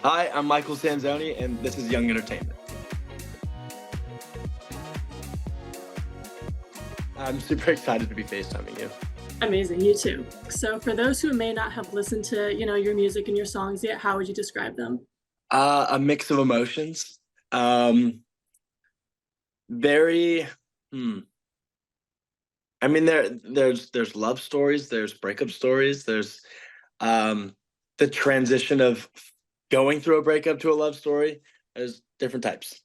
Hi, I'm Michael Sanzone, and this is Young Entertainment. I'm super excited to be FaceTiming you. Amazing, you too. So for those who may not have listened to, your music and your songs yet, how would you describe them? A mix of emotions. Um, very. Hmm. I mean, there's love stories, there's breakup stories, there's um, the transition of going through a breakup to a love story. There's different types.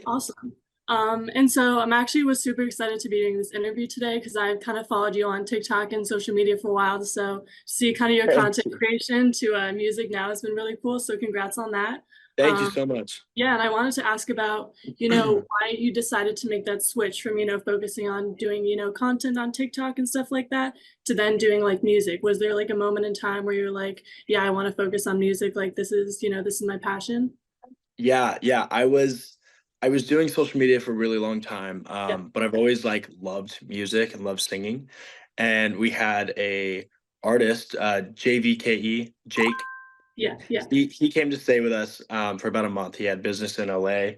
Awesome. And so I'm actually was super excited to be doing this interview today because I've kind of followed you on TikTok and social media for a while. So to see kind of your Thank content you. creation to music now has been really cool. So congrats on that. Thank you Um, so much. yeah, and I wanted to ask about, why you decided to make that switch from, focusing on doing, content on TikTok and stuff like that to then doing like music. Was there like a moment in time where you're like, yeah, I want to focus on music, like this is my passion? Yeah. I was doing social media for a really long time, Yeah, but I've always like loved music and loved singing. And we had a artist, JVKE, Jake. yeah, yeah, He came to stay with us for about a month. He had business in LA,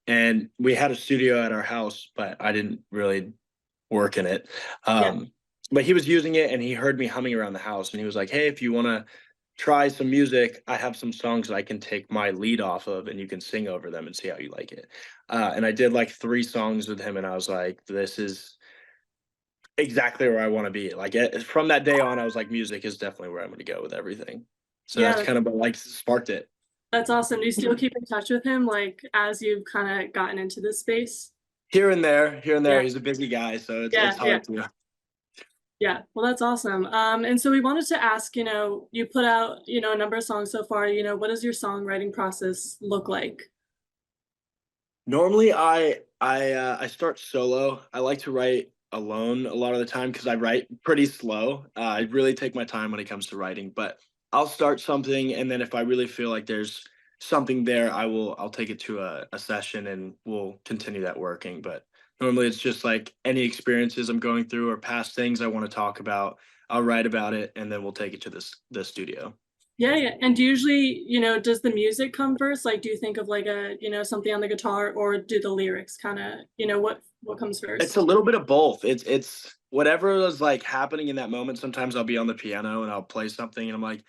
and we had a studio at our house, but I didn't really work in it. yeah. But he was using it, and he heard me humming around the house, and he was like, "Hey, if you want to try some music, I have some songs that I can take my lead off of, and you can sing over them and see how you like it." And I did like 3 songs with him, and I was like, "This is exactly where I want to be." Like from that day on, I was like, "Music is definitely where I'm going to go with everything." So that's Yeah, kind of what like sparked it. that's awesome. Do you still keep in touch with him, like as you've kind of gotten into this space? Here and there. Yeah, He's a busy guy, so it's yeah, yeah. hard to. Yeah, well, that's awesome. And so we wanted to ask, you put out, a number of songs so far, what does your songwriting process look like? Normally, I start solo. I like to write alone a lot of the time because I write pretty slow. I really take my time when it comes to writing, but I'll start something, and then if I really feel like there's something there, I'll take it to a session and we'll continue that working. But normally, it's just like any experiences I'm going through or past things I want to talk about. I'll write about it, and then we'll take it to the studio. Yeah, yeah. And usually, does the music come first? Like, do you think of like something on the guitar, or do the lyrics kind of, what comes It's a first? little bit of both. It's whatever is, like, happening in that moment. Sometimes I'll be on the piano and I'll play something and I'm like,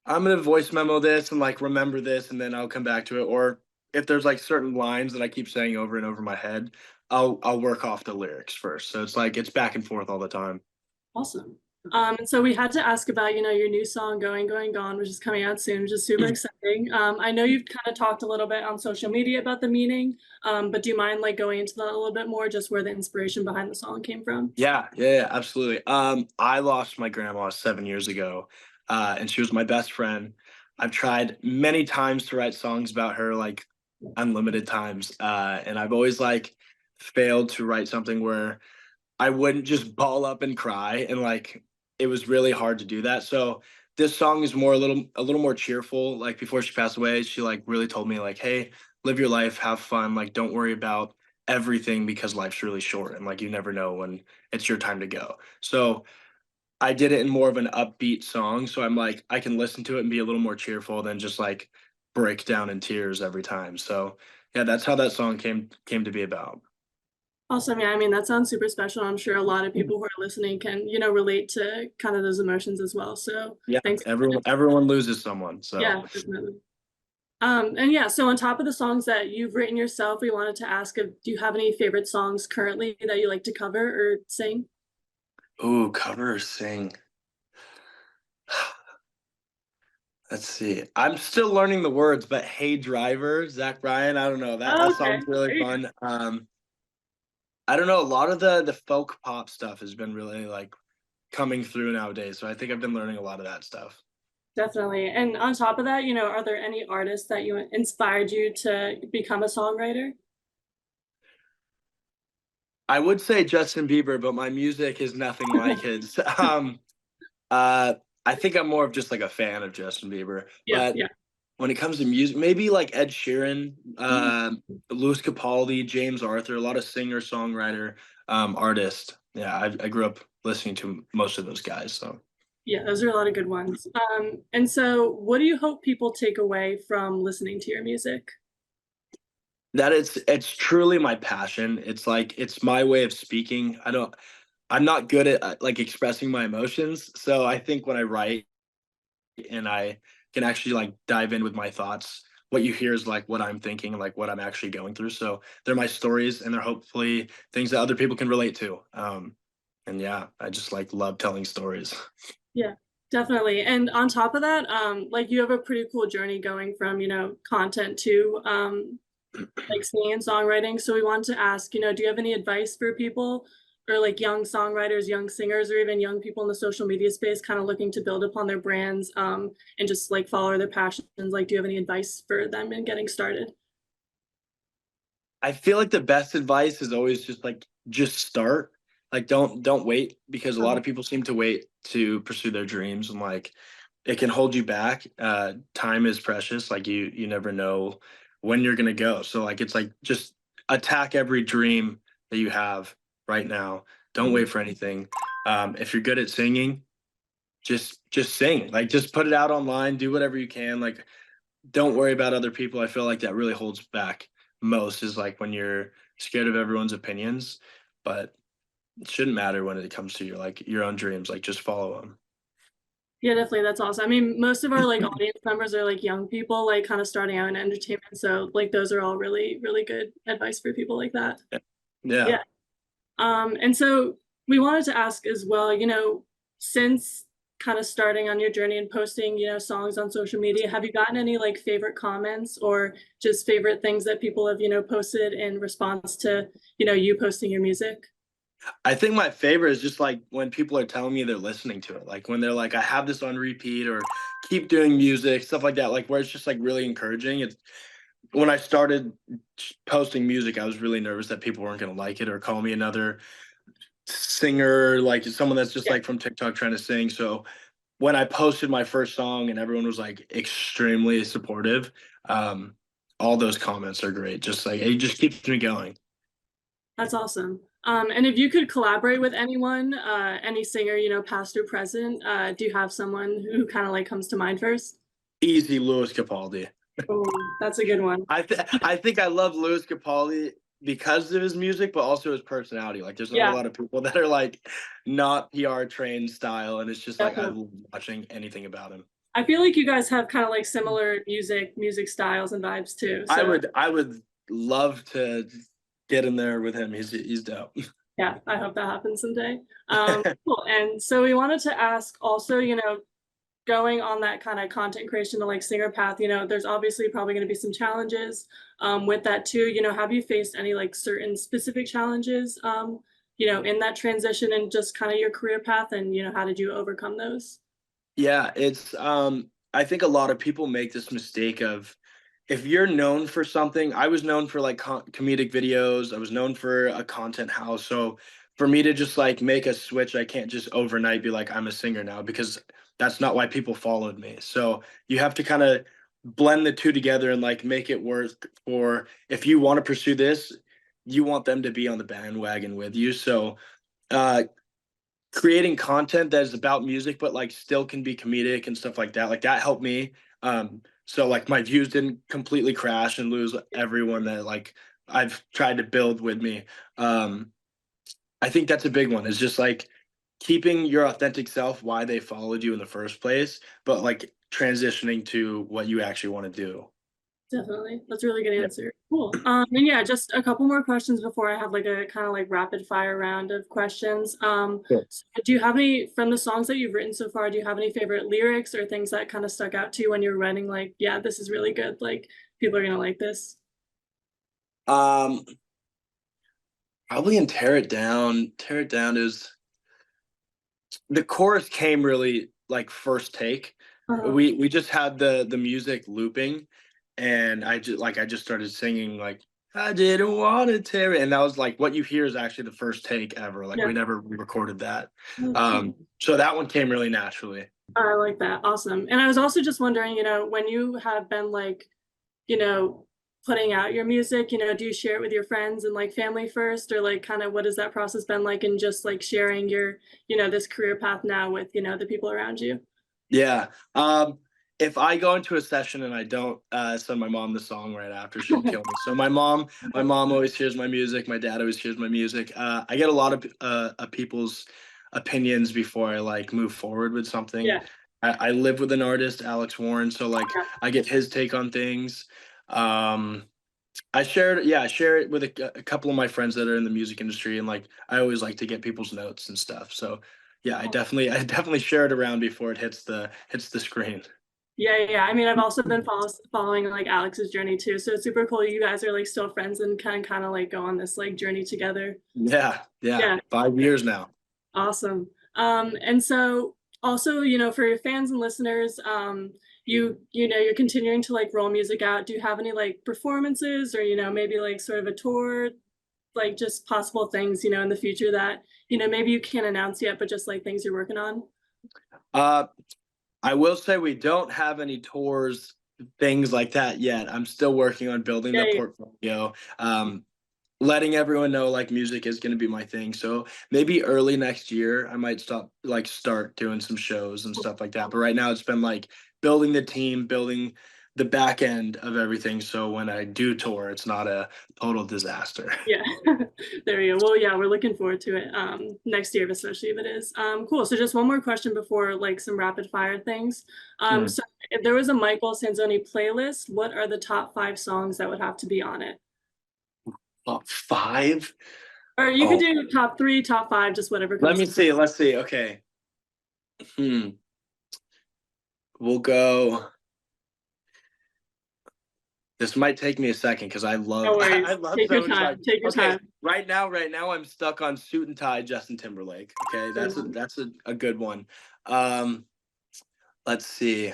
"I'm gonna voice memo this and, like, remember this," and then I'll come back to it, or if there's, like, certain lines that I keep saying over and over in my head, I'll work off the lyrics first. So it's like it's back and forth all the time. Awesome. And so we had to ask about, your new song, Going, Going, Gone, which is coming out soon, which is super exciting. I know you've kind of talked a little bit on social media about the meaning, but do you mind like going into that a little bit more, just where the inspiration behind the song came from? Yeah, absolutely. I lost my grandma 7 years ago, and she was my best friend. I've tried many times to write songs about her, like unlimited times, and I've always like failed to write something where I wouldn't just ball up and cry, and like it was really hard to do that. So this song is more a little more cheerful. Like before she passed away, she like really told me like, "Hey, live your life, have fun, like don't worry about everything because life's really short and like you never know when it's your time to go." So I did it in more of an upbeat song. So I'm like, I can listen to it and be a little more cheerful than just like break down in tears every time. So yeah, that's how that song came to be about. Awesome. Yeah, I mean, that sounds super special. I'm sure a lot of people who are listening can, relate to kind of those emotions as well. So Yeah, thanks. everyone loses someone. So Yeah, definitely. And yeah, so on top of the songs that you've written yourself, we wanted to ask if do you have any favorite songs currently that you like to cover or sing? ooh, cover or sing? Let's see. I'm still learning the words, but "Hey Driver," Zach Bryan, I don't know, that Oh, okay. song's really There you go. fun. I don't know, a lot of the folk pop stuff has been really, like, coming through nowadays, so I think I've been learning a lot of that stuff. Definitely. And on top of that, are there any artists that you inspired you to become a songwriter? I would say Justin Bieber, but my music is nothing like his. Uh, I think I'm more of just, like, a fan of Justin Bieber, Yeah, but yeah. when it comes to music, maybe, like, Ed Sheeran, Mm. Lewis Capaldi, James Arthur, a lot of singer-songwriter, artists. Yeah, I grew up listening to most of those guys, so Yeah, those are a lot of good ones. And so what do you hope people take away from listening to your music? That it's truly my passion. It's like it's my way of speaking. I'm not good at like expressing my emotions. So I think when I write and I can actually like dive in with my thoughts, what you hear is like what I'm thinking, like what I'm actually going through. So they're my stories and they're hopefully things that other people can relate to. And yeah, I just like love telling stories. Yeah, definitely. And on top of that, like you have a pretty cool journey going from, content to like singing and songwriting. So we wanted to ask, do you have any advice for people or like young songwriters, young singers, or even young people in the social media space kind of looking to build upon their brands and just like follow their passions? Like, do you have any advice for them in getting started? I feel like the best advice is always just like just start. Like don't wait because a lot Um, of people seem to wait to pursue their dreams and like it can hold you back. Time is precious. Like you never know when you're gonna go. So like it's like just attack every dream that you have right now. Don't wait for anything. If you're good at singing, just sing. Like just put it out online, do whatever you can. Like don't worry about other people. I feel like that really holds back most is like when you're scared of everyone's opinions, but it shouldn't matter when it comes to your like your own dreams. Like just follow them. yeah, definitely. That's awesome. I mean, most of our like audience members are like young people, like kind of starting out in entertainment. So like those are all really, really good advice for people like that. Yeah. Yeah. And so we wanted to ask as well, since kind of starting on your journey and posting, songs on social media, have you gotten any like favorite comments or just favorite things that people have, posted in response to, you posting your music? I think my favorite is just like when people are telling me they're listening to it. Like when they're like, I have this on repeat or keep doing music, stuff like that. Like where it's just like really encouraging. It's when I started posting music, I was really nervous that people weren't going to like it or call me another singer, like someone that's just Yeah, like from TikTok trying to sing. So when I posted my first song and everyone was like extremely supportive, um, all those comments are great. Just like it just keeps me going. that's awesome. And if you could collaborate with anyone, any singer, past or present, do you have someone who kind of like comes to mind first? Easy Lewis Capaldi. Oh, that's a good one. I think I love Lewis Capaldi because of his music, but also his personality. Like there's not a Yeah, lot of people that are like not PR trained style, and it's just like I definitely. love watching anything about him. I feel like you guys have kind of like similar music styles and vibes too. So I would love to get in there with him. He's dope. yeah, I hope that happens someday. Cool. And so we wanted to ask also, going on that kind of content creation to like singer path, there's obviously probably going to be some challenges with that too. Have you faced any like certain specific challenges, in that transition and just kind of your career path and, how did you overcome those? Yeah, it's I think a lot of people make this mistake of if you're known for something, I was known for like comedic videos, I was known for a content house. So for me to just like make a switch, I can't just overnight be like I'm a singer now because that's not why people followed me. So you have to kind of blend the two together and like make it work for if you want to pursue this, you want them to be on the bandwagon with you. So uh creating content that is about music but like still can be comedic and stuff like that helped me so like my views didn't completely crash and lose everyone that like I've tried to build with me. um I think that's a big one is just like keeping your authentic self why they followed you in the first place but like transitioning to what you actually want to do. Definitely. That's a really good Yeah. answer. Cool. And yeah, just a couple more questions before I have like a kind of like rapid fire round of questions. Cool. So do you have any from the songs that you've written so far, do you have any favorite lyrics or things that kind of stuck out to you when you were writing like, yeah, this is really good. Like people are gonna like this. um Probably in tear it down is the chorus came really like first take. Uh, We just had the music looping, and I just started singing like I didn't want to tear it, and that was like what you hear is actually the first take ever. Like yeah. we never recorded that, Oh, cool. so that one came really naturally. I like that. Awesome. And I was also just wondering, when you have been like, you know, putting out your music? You know, do you share it with your friends and like family first, or like kind of what has that process been like, and just like sharing your, you know, this career path now with, you know, the people around you? Yeah. If I go into a session and I don't send my mom the song right after, she'll kill me. So my mom always hears my music. My dad always hears my music. I get a lot of people's opinions before I like move forward with something. Yeah. I live with an artist, Alex Warren, so like I get his take on things. Um, I share it with a couple of my friends that are in the music industry, and like I always like to get people's notes and stuff. So yeah, I definitely share it around before it hits the screen. Yeah, yeah. I mean, I've also been following like Alex's journey too. So it's super cool. You guys are like still friends and kind of like go on this like journey together. Yeah, yeah, Yeah, 5 years now. awesome. And so also, you know, for your fans and listeners, you know, you're continuing to like roll music out. Do you have any like performances or, you know, maybe like sort of a tour, like just possible things, you know, in the future that, you know, maybe you can't announce yet, but just like things you're working on? Uh, I will say we don't have any tours, things like that yet. I'm still working on building Yeah, the yeah. portfolio. Letting everyone know like music is going to be my thing. So maybe early next year I might start doing some shows and stuff like that. But right now it's been like building the team, building the back end of everything. So when I do tour, it's not a total disaster. Yeah, there you go. Well, yeah, we're looking forward to it next year, especially if it is. Cool. So just one more question before like some rapid fire things. Hmm. So if there was a Michael Sanzone playlist, what are the top 5 songs that would have to be on it? Top five. Or you could Oh, do top 3, top 5, just whatever let comes me to mind. see. Let's see. Okay. Hmm. We'll go. This might take me a second because I love No I worries. love Take so your many songs. time. Take your Okay, time. right now I'm stuck on Suit and Tie, Justin Timberlake. Okay, Good one. that's a good one. Um, let's see.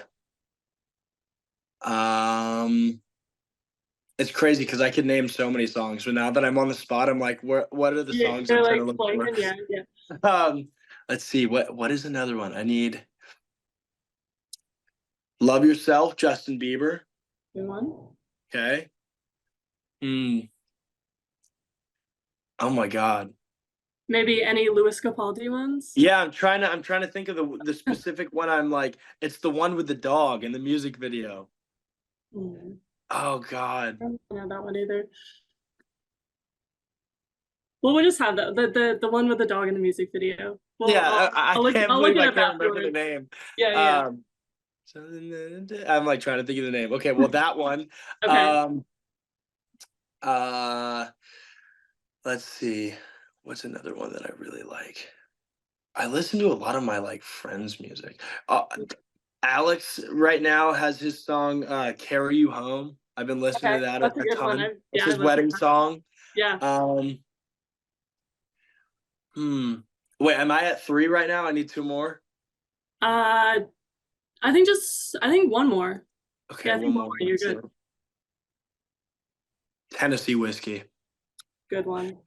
Um, it's crazy because I could name so many songs, but now that I'm on the spot, I'm like, what are the Yeah, songs I'm you're trying like to look for? blanking. Yeah, yeah. Um, let's see. What is another one? I need Love Yourself, Justin Bieber. Good one. Okay. Hmm. Oh my God. Maybe any Lewis Capaldi ones? Yeah, I'm trying to think of the specific one. I'm like, it's the one with the dog in the music video. Hmm. Oh God. I don't know that one either. Well, we'll just have the one with the dog in the music video. Well, Yeah, I can't I'll look believe it I up can't remember the afterwards. name. Yeah, yeah. Um, I'm like trying to think of the name. Okay, well that one. Okay. Um, uh, let's see. What's another one that I really like? I listen to a lot of my like friends' music. Alex right now has his song "Carry You Home." I've been listening Okay. to that That's a a good one. ton. I It's yeah, I his listen to wedding that. song. Yeah. Um, Hmm. Wait, am I at three right now? I need two more. Uh, I think one more. Okay, Yeah, I one think one more. more. You're Let's see. good. Tennessee whiskey. Good one.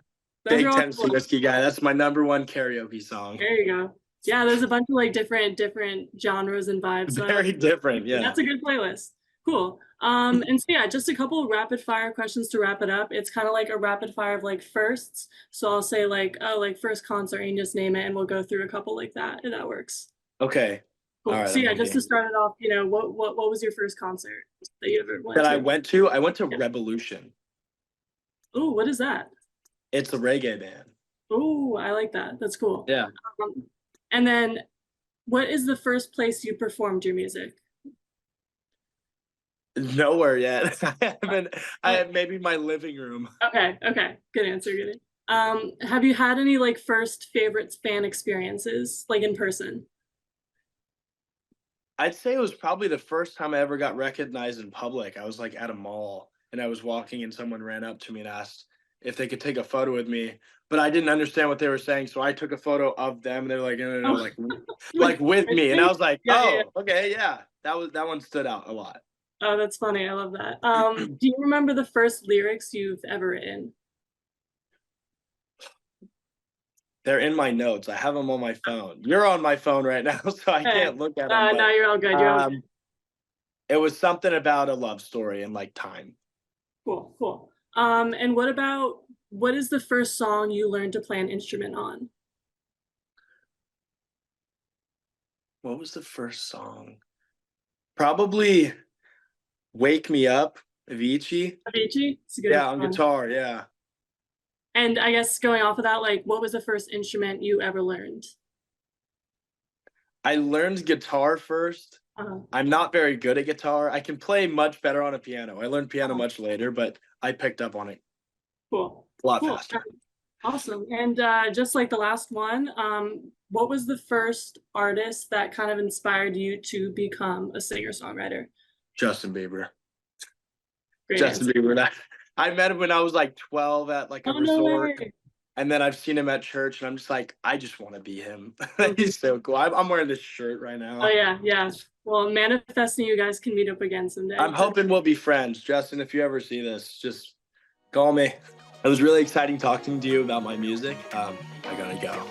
Those are Big all good Tennessee ones. whiskey guy. That's my number one karaoke song. There you go. Yeah, there's a bunch of like different genres and vibes. So I like Very different. Yeah. that's a good playlist. Cool. And so yeah, just a couple of rapid fire questions to wrap it up. It's kind of like a rapid fire of like firsts. So I'll say like, oh, like first concert and just name it and we'll go through a couple like that, if that works. Okay. All Cool. right. So I'm yeah, just to ready. start it off, you know, what was your first concert that you ever went That to? I went to Yeah. Revolution. Oh, what is that? It's a reggae band. Oh, I like that. That's cool. Yeah. Um, and then what is the first place you performed your music? Nowhere yet. I haven't. I Uh, have maybe my living room. okay, okay. Good answer, good. Have you had any like first favorites fan experiences, like in person? I'd say it was probably the first time I ever got recognized in public. I was like at a mall and I was walking and someone ran up to me and asked if they could take a photo with me, but I didn't understand what they were saying, so I took a photo of them and they're like, no, no, no, Oh, like with I me, and I think, was like, yeah, yeah. oh, okay, yeah, that one stood out a lot. Oh, that's funny. I love that. Do you remember the first lyrics you've ever written? They're in my notes. I have them on my phone. You're on my phone right now, so I Okay. can't look at them. No, But you're all good. You're all good. um, it was something about a love story and like time. Cool, cool. And what is the first song you learned to play an instrument on? What was the first song? Probably "Wake Me Up" Avicii. Avicii? It's a good Yeah, on one. guitar. Yeah, And I guess going off of that, like, what was the first instrument you ever learned? I learned guitar first. Uh-huh, I'm not very good at guitar. I can play much better on a piano. I learned piano uh-huh. much later, but I picked up on it Cool, a lot cool. faster. Awesome. And just like the last one, what was the first artist that kind of inspired you to become a singer-songwriter? Justin Bieber. Great Justin answer. Bieber. I met him when I was like 12 at like a Oh, no resort, way. and then I've seen him at church, and I'm just like, I just want to be him. Mhm. He's so cool. I'm wearing this shirt right Oh, now. yeah, yeah. Well, manifesting you guys can meet up again someday. I'm hoping we'll be friends. Justin, if you ever see this, just call me. It was really exciting talking to you about my music. I gotta go.